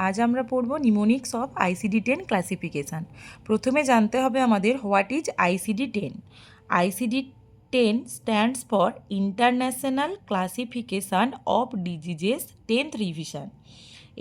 আজ আমরা পড়ব নিমোনিক্স অফ ICD-10 ক্লাসিফিকেশান। প্রথমে জানতে হবে আমাদের what is ICD-10। ICD-10 stands for international classification of diseases 10th revision.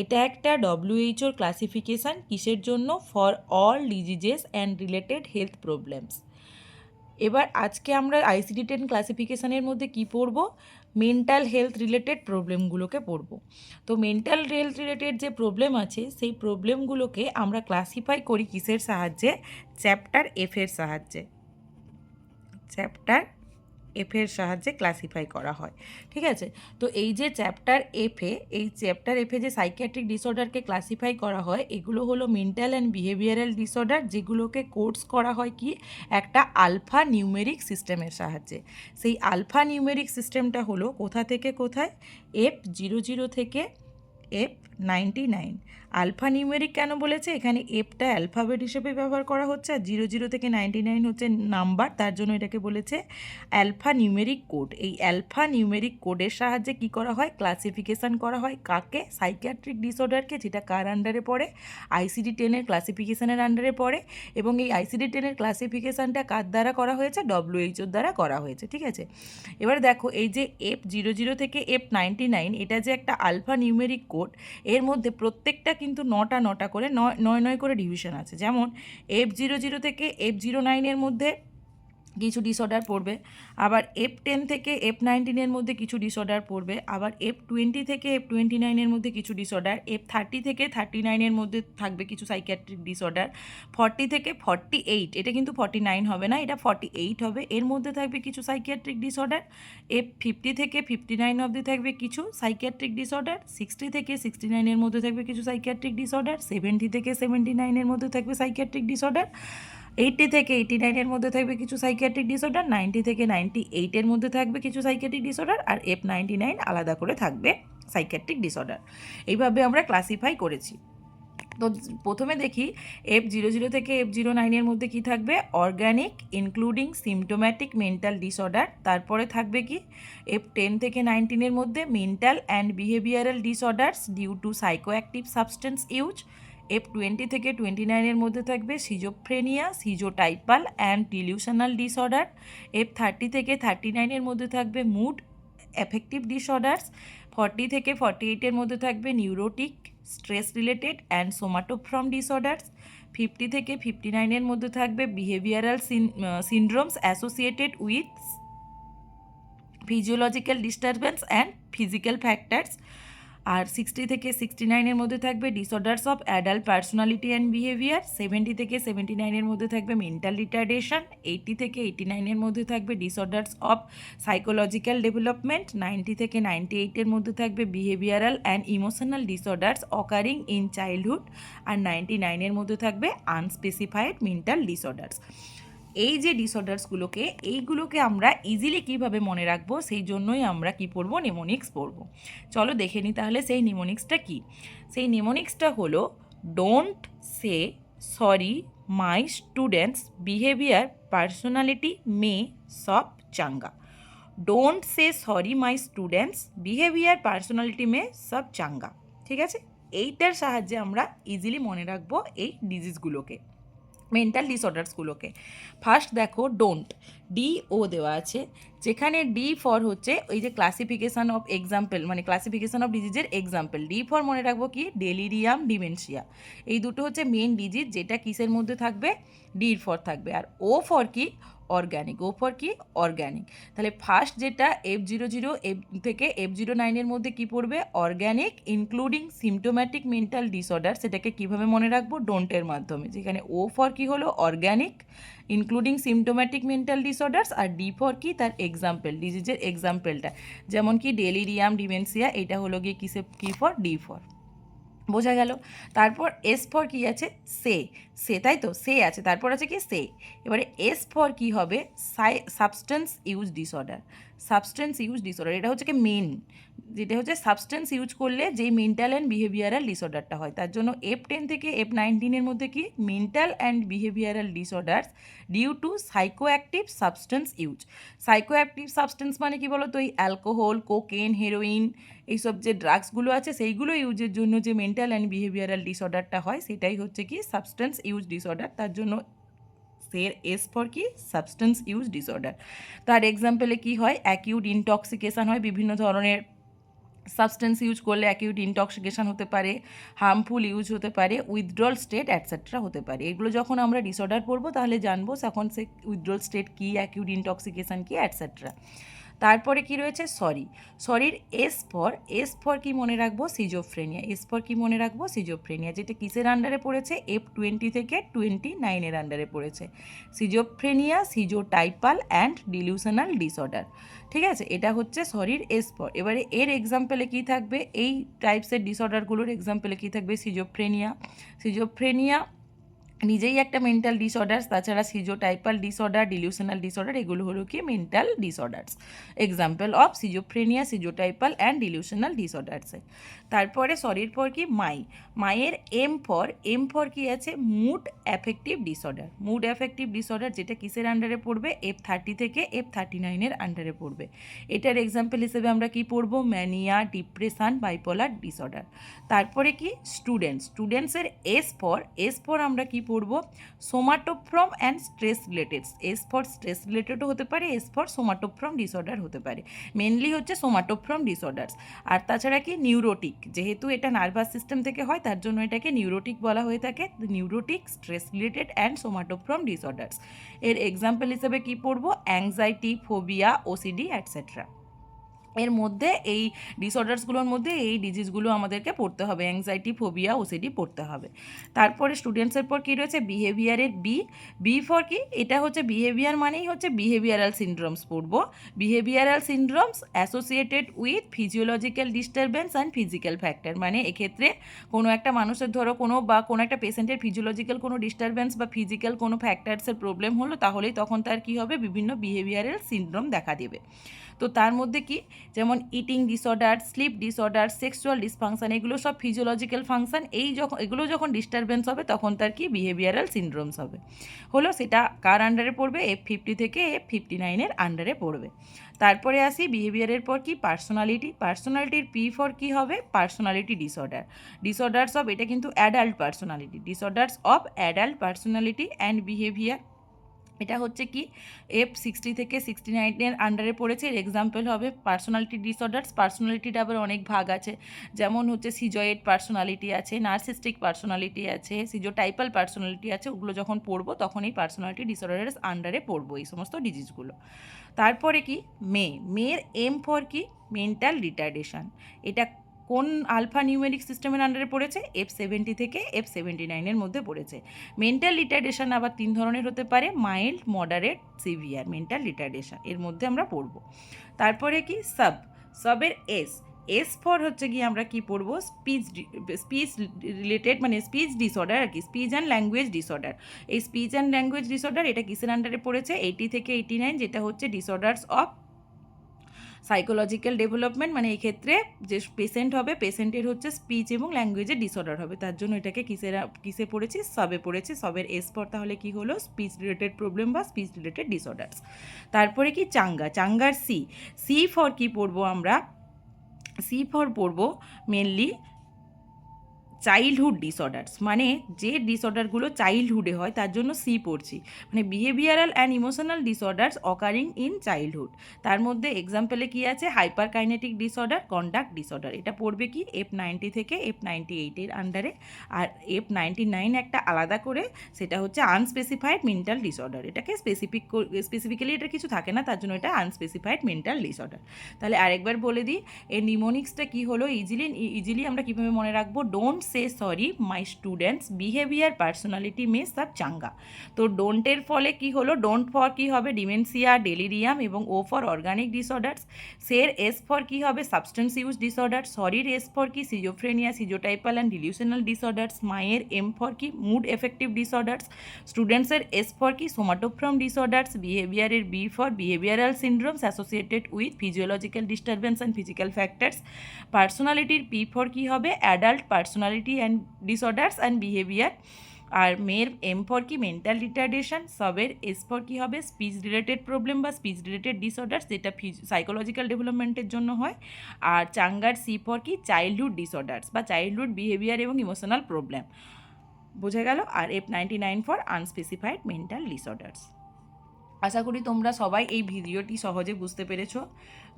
এটা একটা WHO ক্লাসিফিকেশান কিসের জন্য? For all diseases and related health problems. এবার আজকে আমরা ICD-10 ক্লাসিফিকেশানের মধ্যে কি পড়ব? মেন্টাল হেলথ রিলেটেড প্রবলেমগুলোকে পড়ব। তো মেন্টাল হেলথ রিলেটেড যে প্রবলেম আছে সেই প্রবলেমগুলোকে আমরা ক্লাসিফাই করি কিসের সাহায্যে? চ্যাপ্টার এফের সাহায্যে। চ্যাপ্টার এফের সাহায্যে ক্লাসিফাই করা হয়, ঠিক আছে? তো এই যে চ্যাপ্টার এফে যে সাইকিয়াট্রিক ডিসঅর্ডারকে ক্লাসিফাই করা হয়, এগুলো হলো মেন্টাল অ্যান্ড বিহেভিয়ারাল ডিসঅর্ডার, যেগুলোকে কোডস করা হয় কি একটা আলফা নিউমেরিক সিস্টেমের সাহায্যে। সেই আলফা নিউমেরিক সিস্টেমটা হলো কোথা থেকে কোথায়? F00 থেকে F99। আলফা নিউমেরিক কেন বলেছে? এখানে এফটা অ্যালফাবেট হিসেবে ব্যবহার করা হচ্ছে, আর 00 থেকে 99 হচ্ছে নাম্বার, তার জন্য এটাকে বলেছে অ্যালফা নিউমেরিক কোড। এই অ্যালফা নিউমেরিক কোডের সাহায্যে কি করা হয়? ক্লাসিফিকেশান করা হয় কাকে? সাইকিয়াট্রিক ডিসঅর্ডারকে, যেটা কার আন্ডারে পড়ে? ICD-10 ক্লাসিফিকেশানের আন্ডারে পড়ে। এবং এই ICD-10 ক্লাসিফিকেশানটা কার দ্বারা করা হয়েছে? WHO দ্বারা করা হয়েছে, ঠিক আছে? এবার দেখো এই যে F00 থেকে F99, এটা যে একটা আলফা নিউমেরিক কোড, এর মধ্যে প্রত্যেকটা কিন্তু নটা করে নয় করে ডিভিশন আছে। যেমন F00 থেকে F09 মধ্যে কিছু ডিসঅর্ডার পড়বে, আবার F10 থেকে F19 মধ্যে কিছু ডিসঅর্ডার পড়বে, আবার F20 থেকে F29 মধ্যে কিছু ডিসঅর্ডার, F30 থেকে 39 মধ্যে থাকবে কিছু সাইকিয়াট্রিক ডিসঅর্ডার, 40 থেকে 48, এটা কিন্তু 49 হবে না, এটা 48 হবে, এর মধ্যে থাকবে কিছু সাইকিয়াট্রিক ডিসঅর্ডার, F50 থেকে 59 অবধি থাকবে কিছু সাইকিয়াট্রিক ডিসঅর্ডার, 60 থেকে 69 মধ্যে থাকবে কিছু সাইকিয়াট্রিক ডিসঅর্ডার, 70 থেকে 79 মধ্যে থাকবে সাইকিয়াট্রিক ডিসঅর্ডার, 80 থেকে 89 মধ্যে থাকবে কিছু সাইকিয়াট্রিক ডিসঅর্ডার, 90 থেকে 98 মধ্যে থাকবে কিছু সাইকিয়াট্রিক ডিসঅর্ডার, আর F99 আলাদা করে থাকবে সাইকিয়াট্রিক ডিসঅর্ডার। এইভাবে আমরা ক্লাসিফাই করেছি। তো প্রথমে দেখি F00 থেকে F09 মধ্যে কি থাকবে? Organic including symptomatic mental disorder. তারপরে থাকবে কি F10 থেকে 19 মধ্যে mental and behavioural disorders due to psychoactive substance use. F20 থেকে 29 মধ্যে থাকবে schizophrenia, schizotypal and delusional disorder. F30 থেকে 39 মধ্যে থাকবে মুড অ্যাফেক্টিভ ডিসঅর্ডারস। 40 থেকে 48 মধ্যে থাকবে neurotic, stress related and somatoform disorders. 50 থেকে 59 মধ্যে থাকবে behavioural syndromes associated with physiological disturbance and physical factors. আর 60 থেকে 69 মধ্যে থাকবে disorders of adult personality and behaviour. 70 থেকে 79 মধ্যে থাকবে মেন্টাল রিটার্ডেশন। 80 থেকে 89 মধ্যে থাকবে ডিসঅর্ডারস অফ সাইকোলজিক্যাল ডেভেলপমেন্ট। 90 থেকে 98 মধ্যে থাকবে behavioural and emotional disorders occurring in childhood. আর 99 মধ্যে থাকবে আনস্পেসিফাইড মেন্টাল ডিসঅর্ডারস। এই যে এইগুলোকে আমরা ইজিলি কীভাবে মনে রাখবো, সেই জন্যই আমরা কি পড়বো? নিমোনিক্স পড়বো। চলো দেখে নিই তাহলে সেই নিমোনিক্সটা কি। সেই নিমোনিক্সটা হলো don't say sorry my students behaviour personality মে সব চাঙ্গা। Don't say sorry my students behaviour personality মে সব চাঙ্গা, ঠিক আছে? এইটার সাহায্যে আমরা ইজিলি মনে রাখবো এই ডিজিজগুলোকে, মেন্টাল ডিসঅর্ডার্সগুলোকে। ফার্স্ট দেখো ডোন্ট, DO দেওয়া আছে, যেখানে D ফর হচ্ছে ওই যে ক্লাসিফিকেশান অফ এক্সাম্পল, মানে ক্লাসিফিকেশান অফ ডিজিজের এক্সাম্পল। D ফর মনে রাখবো কি? Delirium, dementia. এই দুটো হচ্ছে মেন ডিজিজ, যেটা কিসের মধ্যে থাকবে? ডির ফর থাকবে। আর O ফর কি? অর্গ্যানিক। ও ফর কি? অর্গ্যানিক। তাহলে ফার্স্ট যেটা F00 থেকে F09 মধ্যে কি পড়বে? Organic including symptomatic mental disorder. সেটাকে কিভাবে মনে রাখবো? ডোন্টের মাধ্যমে। যেখানে O ফর কি হলো? Organic including symptomatic mental disorders, আর D ফর কি? তার এক্সাম্পল, ডিজিজের এক্সাম্পলটা, যেমন কি ডেলিরিয়াম, ডিমেনশিয়া, এটা হলো গিয়ে কি ফর? D for. বোঝা গেল? তারপর S ফর কি আছে? সে, তাই তো? সে আছে, তারপর আছে কি? সে। এবারে S ফর কি হবে? Substance use disorder. Substance use disorder, এটা হচ্ছে কি মেন, যেটা হচ্ছে সাবস্টেন্স ইউজ করলে যেই মেন্টাল অ্যান্ড বিহেভিয়ারাল ডিসঅর্ডারটা হয়, তার জন্য F10 থেকে F19 মধ্যে কি mental and behavioural disorders due to psychoactive substance use. Psychoactive substance মানে কি বলো তো, এই অ্যালকোহল, কোকেন, হেরোইন, এইসব যে ড্রাগসগুলো আছে সেইগুলো ইউজের জন্য যে মেন্টাল অ্যান্ড বিহেভিয়ারাল ডিসঅর্ডারটা হয় সেটাই হচ্ছে কি সাবস্টেন্স ইউজ ডিসঅর্ডার। তার জন্য এস ফর কি সাবস্টেন্স ইউজ ডিসঅর্ডার। তার এক্সাম্পলে কি হয়, অ্যাকিউট ইনটক্সিকেশান হয়, বিভিন্ন ধরনের সাবস্টেন্স ইউজ করলে অ্যাকিউট ইনটক্সিকেশান হতে পারে, হার্মফুল ইউজ হতে পারে, উইথড্রল স্টেট অ্যাটসেট্রা হতে পারে। এগুলো যখন আমরা ডিসঅর্ডার পড়বো তাহলে জানবো তখন সে উইথড্রল স্টেট কী, অ্যাকিউট ইনটক্সিকেশান কী, অ্যাটসেট্রা। তারপরে কি রয়েছে সরির এস ফর কি মনে রাখবো, সিজোফ্রেনিয়া। এস ফর কি মনে রাখবো, সিজোফ্রেনিয়া, যেটা কিসের আন্ডারে পড়েছে, F20 থেকে 29 আন্ডারে পড়েছে। Schizophrenia, schizotypal and delusional disorder. ঠিক আছে, এটা হচ্ছে সরির এস ফর। এবারে এর এক্সাম্পলে কী থাকবে, এই টাইপসের ডিসঅর্ডারগুলোর এক্সাম্পলে কী থাকবে, সিজোফ্রেনিয়া নিজেই একটা মেন্টাল ডিসঅর্ডার্স, তাছাড়া সিজোটাইপাল ডিসঅর্ডার, ডিলিউশনাল ডিসঅর্ডার, এগুলো হলো কি mental disorders. Example of schizophrenia, schizotypal and delusional ডিসঅর্ডার্সে। তারপরে সরির পর কি মায়ের এম ফর কি আছে, mood affective disorder. Mood affective disorder যেটা কিসের আন্ডারে পড়বে, F30 থেকে F39 আন্ডারে পড়বে। এটার এক্সাম্পল হিসেবে আমরা কি পড়বো, ম্যানিয়া, ডিপ্রেশন, বাইপোলার ডিসঅর্ডার। তারপরে কি স্টুডেন্টসের এস ফর আমরা কি পড়ব, somatoform and stress related. S for stress রিলেটেডও হতে পারে, এস ফর সোমাটোফ্রম ডিসঅর্ডার হতে পারে, মেনলি হচ্ছে সোমাটোফ্রম ডিসঅর্ডার্স। আর তাছাড়া কি নিউরোটিক, যেহেতু এটা নার্ভাস সিস্টেম থেকে হয় তার জন্য এটাকে নিউরোটিক বলা হয়ে থাকে, neurotic, stress related and somatoform disorders. এর এক্সাম্পল হিসেবে কি পড়ব, অ্যাংজাইটি, ফোবিয়া, ওসিডি অ্যাটসেট্রা। এর মধ্যে এই ডিসঅর্ডার্সগুলোর মধ্যে এই ডিজিজগুলো আমাদেরকে পড়তে হবে, অ্যাংজাইটি, ফোবিয়া, ওসিডি পড়তে হবে। তারপরে স্টুডেন্টসের পর কী রয়েছে, বিহেভিয়ারের বি ফর কি, এটা হচ্ছে বিহেভিয়ার মানেই হচ্ছে বিহেভিয়ারাল সিনড্রোমস পড়ব। Behavioural syndromes associated with physiological disturbance and physical factor, মানে এক্ষেত্রে কোনো একটা মানুষের ধরো কোনো একটা পেশেন্টের ফিজিওলজিক্যাল কোনো ডিস্টারবেন্স বা ফিজিক্যাল কোনো ফ্যাক্টার্সের প্রবলেম হলো, তাহলেই তখন তার কী হবে, বিভিন্ন বিহেভিয়ারাল সিনড্রোম দেখা দেবে। তো তার মধ্যে কি, যেমন eating disorder, sleep disorder, sexual dysfunction, এগুলো সব ফিজিওলজিক্যাল ফাংশন। এগুলো যখন ডিস্টারবেন্স হবে তখন তার কি বিহেভিয়ারাল সিনড্রোমস হবে। হলো সেটা কার আন্ডারে পড়বে, F50 থেকে F59 আন্ডারে পড়বে। তারপরে আসি বিহেভিয়ারের পর কি, পার্সোনালিটির পি ফর কি হবে, পার্সোনালিটি ডিসঅর্ডার্স অফ, এটা কিন্তু adult personality, disorders of adult personality and behaviour, এটা হচ্ছে কি F60 থেকে 69 আন্ডারে পড়েছে। এর এক্সাম্পল হবে পার্সোনালিটি ডিসঅর্ডার্স। পার্সোনালিটিটা আবার অনেক ভাগ আছে, যেমন হচ্ছে সিজয়েড পার্সোনালিটি আছে, নার্সিস্টিক পার্সোনালিটি আছে, সিজোটাইপাল পার্সোনালিটি আছে। ওগুলো যখন পড়বো তখন এই পার্সোনালিটি ডিসঅর্ডারের আন্ডারে পড়বো এই সমস্ত ডিজিজগুলো। তারপরে কি মেয়ের এম ফর কি, মেন্টাল রিটার্ডেশন। এটা কোন আলফা নিউমেরিক সিস্টেমের আন্ডারে পড়েছে, F70 থেকে F79 মধ্যে পড়েছে। মেন্টাল রিটার্ডেশন আবার 3 ধরনের হতে পারে, mild, moderate, severe mental retardation, এর মধ্যে আমরা পড়ব। তারপরে কি সবের এস ফর হচ্ছে কি, আমরা কি পড়বো, স্পিচ রিলেটেড, মানে স্পিচ ডিসঅর্ডার আর কি, স্পিচ অ্যান্ড ল্যাঙ্গুয়েজ ডিসঅর্ডার। এই স্পিচ অ্যান্ড ল্যাঙ্গুয়েজ ডিসঅর্ডার এটা কিসের আন্ডারে পড়েছে, 80 থেকে 89, যেটা হচ্ছে ডিসঅর্ডার্স অফ সাইকোলজিক্যাল ডেভেলপমেন্ট, মানে এই ক্ষেত্রে যে পেশেন্ট হবে, পেশেন্টের হচ্ছে স্পিচ এবং ল্যাঙ্গুয়েজের ডিসঅর্ডার হবে, তার জন্য এটাকে কিসে পড়েছি, সবে পড়েছি। সবের এস পর তাহলে কি হলো, স্পিচ রিলেটেড প্রবলেম বা স্পিচ রিলেটেড ডিসঅর্ডার্স। তারপরে কি চাঙ্গার সি ফর কি পড়বো আমরা, সি ফর পড়বো মেনলি চাইল্ডহুড ডিসঅর্ডার্স, মানে যে ডিসঅর্ডারগুলো চাইল্ডহুডে হয় তার জন্য সি পড়ছি, মানে behavioural and emotional disorders occurring in childhood. তার মধ্যে এক্সাম্পলে কি আছে, hyper kinetic disorder, conduct disorder. এটা পড়বে কি F90 থেকে F98 আন্ডারে। আর F99 একটা আলাদা করে, সেটা হচ্ছে আনস্পেসিফাইড মেন্টাল ডিসঅর্ডার। এটাকে স্পেসিফিক্যালি এটা কিছু থাকে না, তার জন্য এটা আনস্পেসিফাইড মেন্টাল ডিসঅর্ডার। তাহলে আরেকবার বলে দিই, এর নিমোনিক্সটা কি হলো, ইজিলি আমরা কীভাবে মনে রাখবো, don't say sorry my students behaviour personality মে সব চাঙ্গা। তো ডোন্টের ফলে কি হলো, ডোন্ট ফর কি হবে ডিমেনশিয়া, ডেলিরিয়াম, এবং ও ফর অর্গানিক ডিসঅর্ডার্স। সের এস ফর কি হবে সাবস্টেন্স ইউজ ডিসঅর্ডার। সরির এস ফর কি schizophrenia, schizotypal and delusional disorders. মায়ের এম ফর কি মুড এফেক্টিভ ডিসঅর্ডার্স। স্টুডেন্টসের এস ফর কি সোমাটোফর্ম ডিসঅর্ডার্স। বিহেভিয়ারের B for behavioural syndromes associated with physiological disturbance and physical factors. পার্সোনালিটির পি ফর কি হবে adult personality and disorders and behaviour. আর মেয়ের এম ফর কি মেন্টাল রিটার্ডেশন। সবের এস ফর কি হবে স্পিচ রিলেটেড প্রবলেম বা স্পিচ রিলেটেড ডিসঅর্ডার্স, যেটা সাইকোলজিক্যাল ডেভেলপমেন্টের জন্য হয়। আর চাঙ্গার সি ফর কি চাইল্ডহুড ডিসঅর্ডার্স বা চাইল্ডহুড বিহেভিয়ার এবং ইমোশনাল প্রবলেম, বোঝা গেল। আর F99 for unspecified mental disorders. আশা করি তোমরা সবাই এই ভিডিওটি সহজে বুঝতে পেরেছো।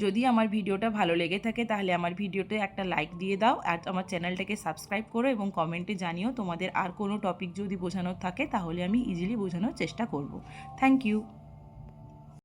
যদি আমার ভিডিওটা ভালো লেগে থাকে তাহলে আমার ভিডিওতে একটা লাইক দিয়ে দাও, আর আমার চ্যানেলটাকে সাবস্ক্রাইব করো এবং কমেন্টে জানিও তোমাদের আর কোনো টপিক যদি বোঝানোর থাকে তাহলে আমি ইজিলি বোঝানোর চেষ্টা করব। Thank you.